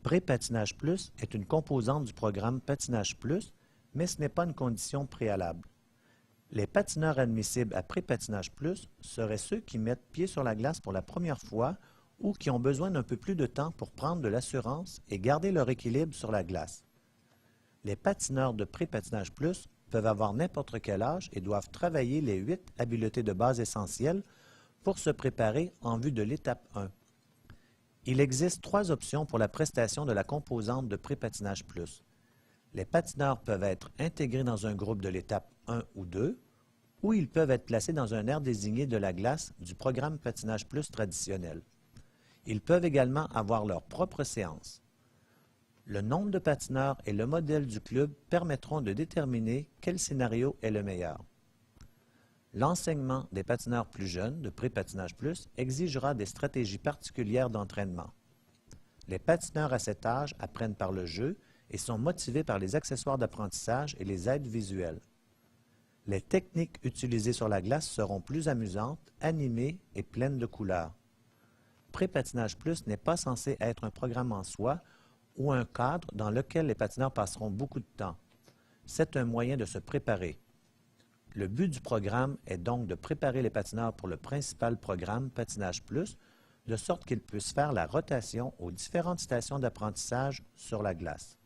Pré-Patinage Plus est une composante du programme Patinage Plus, mais ce n'est pas une condition préalable. Les patineurs admissibles à Pré-Patinage Plus seraient ceux qui mettent pied sur la glace pour la première fois ou qui ont besoin d'un peu plus de temps pour prendre de l'assurance et garder leur équilibre sur la glace. Les patineurs de Pré-Patinage Plus peuvent avoir n'importe quel âge et doivent travailler les 8 habiletés de base essentielles pour se préparer en vue de l'étape 1. Il existe 3 options pour la prestation de la composante de Pré-Patinage Plus. Les patineurs peuvent être intégrés dans un groupe de l'étape 1 ou 2, ou ils peuvent être placés dans un aire désigné de la glace du programme Patinage Plus traditionnel. Ils peuvent également avoir leur propre séance. Le nombre de patineurs et le modèle du club permettront de déterminer quel scénario est le meilleur. L'enseignement des patineurs plus jeunes de Pré-Patinage Plus exigera des stratégies particulières d'entraînement. Les patineurs à cet âge apprennent par le jeu et sont motivés par les accessoires d'apprentissage et les aides visuelles. Les techniques utilisées sur la glace seront plus amusantes, animées et pleines de couleurs. Pré-Patinage Plus n'est pas censé être un programme en soi ou un cadre dans lequel les patineurs passeront beaucoup de temps. C'est un moyen de se préparer. Le but du programme est donc de préparer les patineurs pour le principal programme Patinage Plus, de sorte qu'ils puissent faire la rotation aux différentes stations d'apprentissage sur la glace.